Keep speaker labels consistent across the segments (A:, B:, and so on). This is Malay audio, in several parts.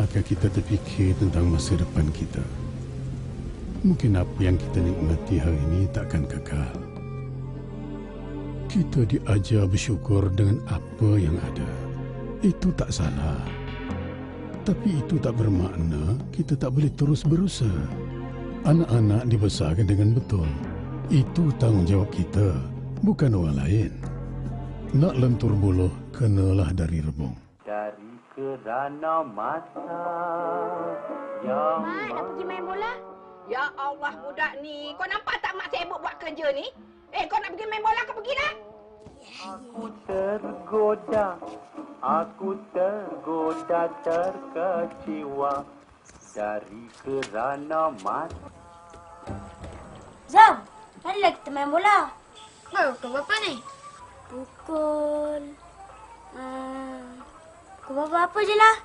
A: Pernahkah kita terfikir tentang masa depan kita? Mungkin apa yang kita nikmati hari ini takkan kekal. Kita diajar bersyukur dengan apa yang ada. Itu tak salah. Tapi itu tak bermakna kita tak boleh terus berusaha. Anak-anak dibesarkan dengan betul. Itu tanggungjawab kita, bukan orang lain. Nak lentur buluh, kenalah dari rebung.
B: Dari kerana masa yang...
C: Mak, nak pergi main bola?
D: Ya Allah, budak ni. Kau nampak tak mak sibuk buat kerja ni? Kau nak pergi main bola, kau pergilah.
B: Aku tergoda terkecewa dari kerana masa.
C: Zam, marilah kita main bola.
E: Pukul berapa ni?
C: Pukul berapa je lah.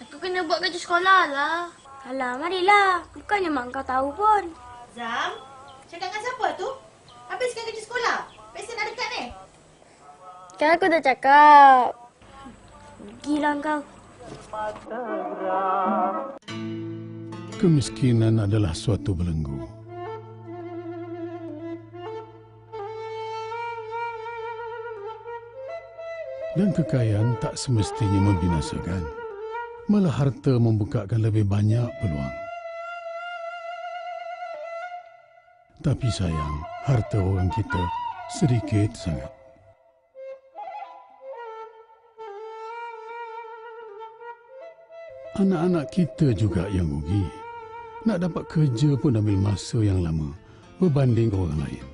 E: Aku kena buat kerja sekolah lah.
C: Alah, marilah. Bukannya mak kau tahu pun.
F: Zam, cakap dengan siapa tu? Habiskan kerja sekolah. Pesen nak dekat ni.
C: Kan aku dah cakap. Pergilah kau.
A: Kemiskinan adalah suatu belenggu. Dan kekayaan tak semestinya membinasakan. Malah harta membukakan lebih banyak peluang. Tapi sayang, harta orang kita sedikit sangat. Anak-anak kita juga yang rugi. Nak dapat kerja pun ambil masa yang lama berbanding orang lain.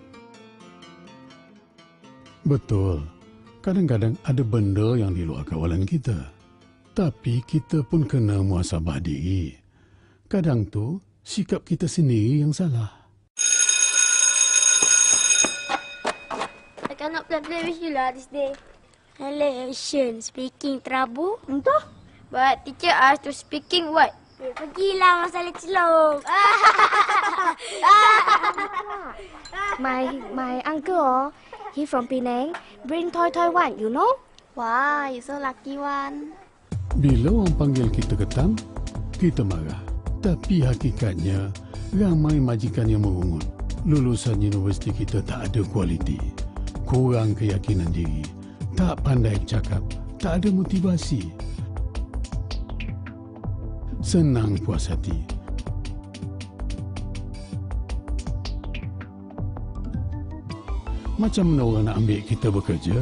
A: Betul, kadang-kadang ada benda yang di luar kawalan kita. Tapi kita pun kena muhasabah diri. Kadang tu, sikap kita sendiri yang salah.
C: I cannot play with you lah this day. Halation, speaking trouble. Entah. But teacher asked to speaking what? Pergilah masalah celok.
G: My uncle, he from Penang, bring toy one, you know?
E: Wah, you so lucky one.
A: Bila orang panggil kita ketam, kita marah. Tapi hakikatnya, ramai majikan yang merungut. Lulusan universiti kita tak ada kualiti. Kurang keyakinan diri. Tak pandai bercakap. Tak ada motivasi. Senang puas hati. Macam mana orang nak ambil kita bekerja?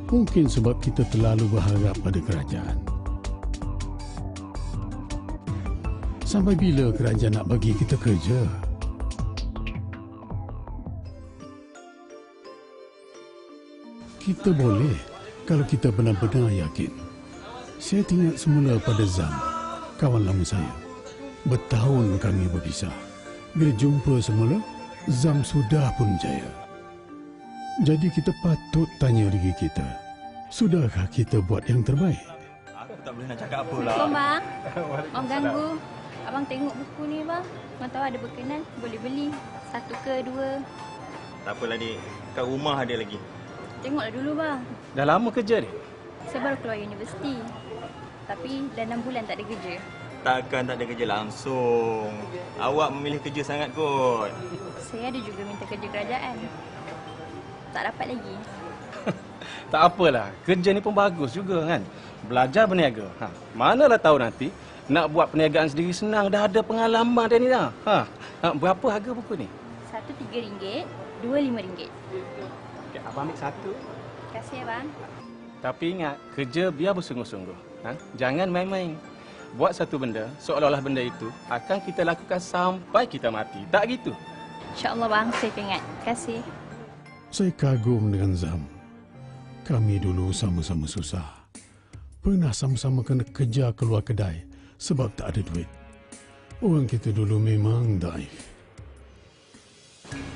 A: Mungkin sebab kita terlalu berharap pada kerajaan. Sampai bila kerajaan nak bagi kita kerja? Kita boleh kalau kita benar-benar yakin. Saya teringat semula pada Zam, kawan lama saya. Bertahun kami berpisah. Bila jumpa semula, Zam sudah pun jaya. Jadi kita patut tanya diri kita, sudahkah kita buat yang terbaik?
H: Aku tak boleh nak cakap apa lah.
I: Assalamualaikum bang. Orang ganggu. Abang tengok buku ni bang. Abang tahu ada berkenan, boleh beli. 1 ke 2.
H: Tak apalah dik, kat rumah ada lagi.
I: Tengoklah dulu bang.
J: Dah lama kerja ni?
I: Saya baru keluar universiti. Tapi dah 6 bulan tak ada kerja.
H: Takkan tak ada kerja langsung. Awak memilih kerja sangat kot.
I: Saya ada juga minta kerja kerajaan. Tak dapat lagi.
J: Tak apalah, kerja ni pun bagus juga kan. Belajar berniaga. Manalah tahu nanti nak buat perniagaan sendiri senang, dah ada pengalaman dah ni dah. Berapa harga buku ni?
I: 1 RM3, 2 RM5.
J: Okay, abang ambil 1.
I: Terima kasih abang.
J: Tapi ingat, kerja biar bersungguh-sungguh. Jangan main-main. Buat satu benda, seolah-olah benda itu akan kita lakukan sampai kita mati. Tak gitu?
I: InsyaAllah bang, saya akan ingat. Terima kasih.
A: Saya kagum dengan Zam. Kami dulu sama-sama susah. Pernah sama-sama kena kejar keluar kedai sebab tak ada duit. Orang kita dulu memang daif.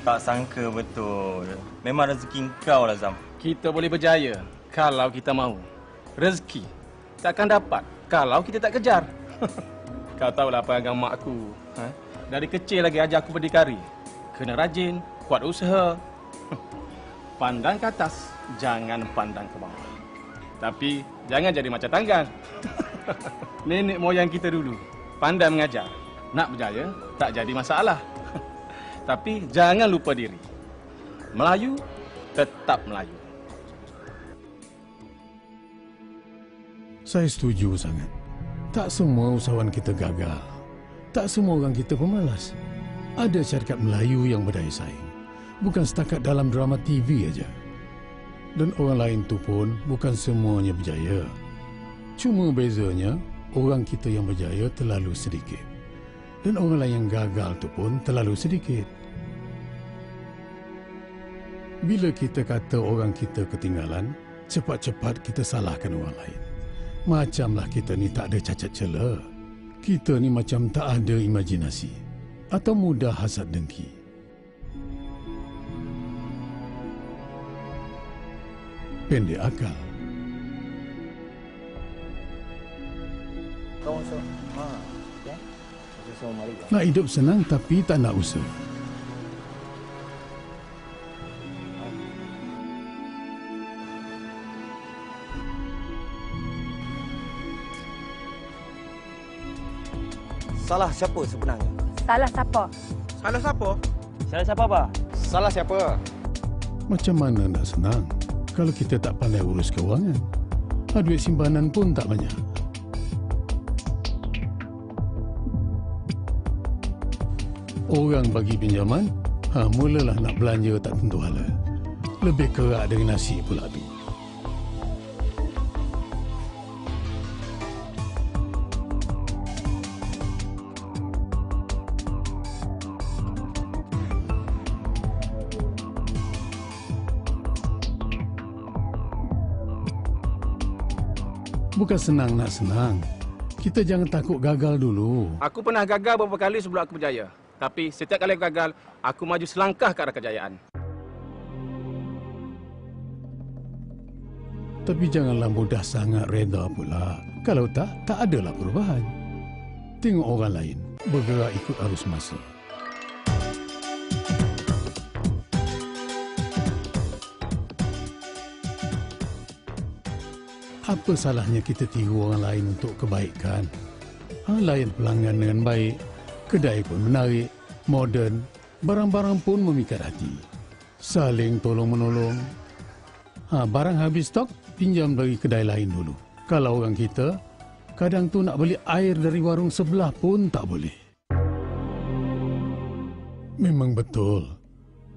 H: Tak sangka betul. Memang rezeki kau lah Zam.
J: Kita boleh berjaya kalau kita mahu. Rezeki takkan dapat kalau kita tak kejar. Kau tahulah perangai mak aku. Dari kecil lagi ajar aku berdikari. Kena rajin, kuat usaha. Pandang ke atas, jangan pandang ke bawah. Tapi jangan jadi macam Tanggang. Nenek moyang kita dulu pandai mengajar. Nak berjaya tak jadi masalah. Tapi jangan lupa diri. Melayu tetap Melayu.
A: Saya setuju sangat. Tak semua usahawan kita gagal. Tak semua orang kita pemalas. Ada syarikat Melayu yang berdaya saing. Bukan setakat dalam drama TV aja. Dan orang lain tu pun bukan semuanya berjaya. Cuma bezanya, orang kita yang berjaya terlalu sedikit. Dan orang lain yang gagal tu pun terlalu sedikit. Bila kita kata orang kita ketinggalan, cepat-cepat kita salahkan orang lain. Macamlah kita ni tak ada cacat celah. Kita ni macam tak ada imajinasi. Atau mudah hasad dengki. Pendek akal. Nak hidup senang tapi tak nak usaha.
K: Salah siapa sebenarnya?
D: Salah siapa?
K: Salah siapa?
H: Salah siapa, Pak?
K: Salah siapa?
A: Macam mana nak senang kalau kita tak pandai urus kewangan? Duit simpanan pun tak banyak. Orang bagi pinjaman, mulalah nak belanja tak tentu halal. Lebih kerak dari nasi pula tu. Bukan senang nak senang. Kita jangan takut gagal dulu.
J: Aku pernah gagal beberapa kali sebelum aku berjaya. Tapi setiap kali aku gagal, aku maju selangkah ke arah kejayaan.
A: Tapi janganlah mudah sangat reda pula. Kalau tak adalah perubahan. Tengok orang lain bergerak ikut arus masa. Apa salahnya kita tiru orang lain untuk kebaikan? Layan pelanggan dengan baik, kedai pun menarik, moden, barang-barang pun memikat hati. Saling tolong-menolong. Barang habis stok, pinjam dari kedai lain dulu. Kalau orang kita, kadang tu nak beli air dari warung sebelah pun tak boleh. Memang betul,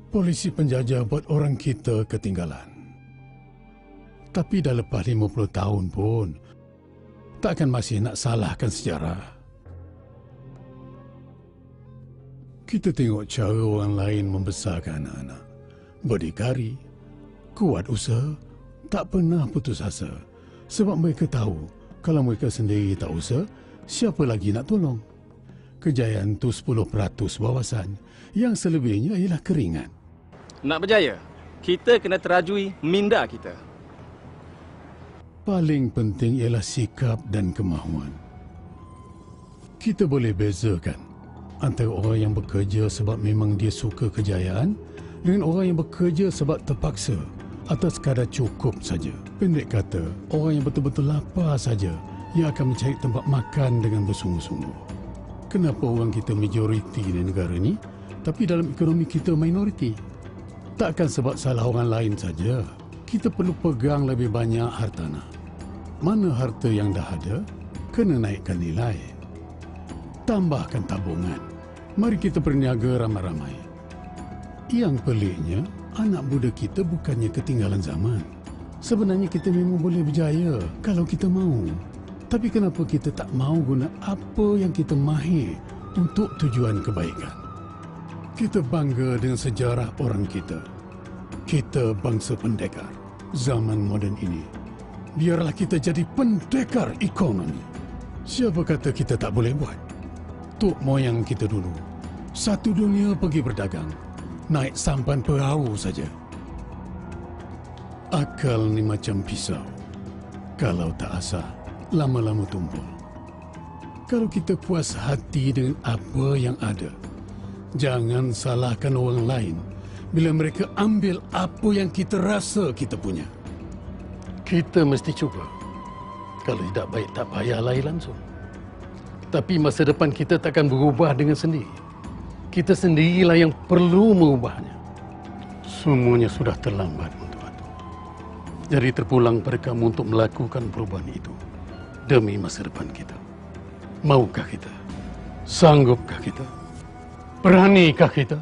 A: polisi penjajah buat orang kita ketinggalan. Tapi dah lepas 50 tahun pun, takkan masih nak salahkan sejarah. Kita tengok cara orang lain membesarkan anak-anak. Berdikari, kuat usaha, tak pernah putus asa. Sebab mereka tahu, kalau mereka sendiri tak usaha, siapa lagi nak tolong? Kejayaan tu 10% wawasan, yang selebihnya ialah keringat.
J: Nak berjaya, kita kena terajui minda kita.
A: Paling penting ialah sikap dan kemahuan. Kita boleh bezakan antara orang yang bekerja sebab memang dia suka kejayaan dengan orang yang bekerja sebab terpaksa atau sekadar cukup saja. Pendek kata, orang yang betul-betul lapar saja yang akan mencari tempat makan dengan bersungguh-sungguh. Kenapa orang kita majoriti di negara ni, tapi dalam ekonomi kita minoriti? Takkan sebab salah orang lain saja. Kita perlu pegang lebih banyak hartanah. Mana harta yang dah ada, kena naikkan nilai. Tambahkan tabungan. Mari kita berniaga ramai-ramai. Yang peliknya, anak muda kita bukannya ketinggalan zaman. Sebenarnya kita memang boleh berjaya kalau kita mahu. Tapi kenapa kita tak mahu guna apa yang kita mahir untuk tujuan kebaikan? Kita bangga dengan sejarah orang kita. Kita bangsa pendekar zaman moden ini. Biarlah kita jadi pendekar ekonomi. Siapa kata kita tak boleh buat? Tok moyang kita dulu, satu dunia pergi berdagang, naik sampan perahu saja. Akal ni macam pisau. Kalau tak asah, lama-lama tumpul. Kalau kita puas hati dengan apa yang ada, jangan salahkan orang lain bila mereka ambil apa yang kita rasa kita punya. Kita mesti cuba. Kalau tidak baik, tak payah lari langsung. Tapi masa depan kita takkan berubah dengan sendiri. Kita sendirilah yang perlu mengubahnya. Semuanya sudah terlambat untuk itu. Jadi terpulang pada kamu untuk melakukan perubahan itu demi masa depan kita. Maukah kita? Sanggupkah kita? Beranikah kita?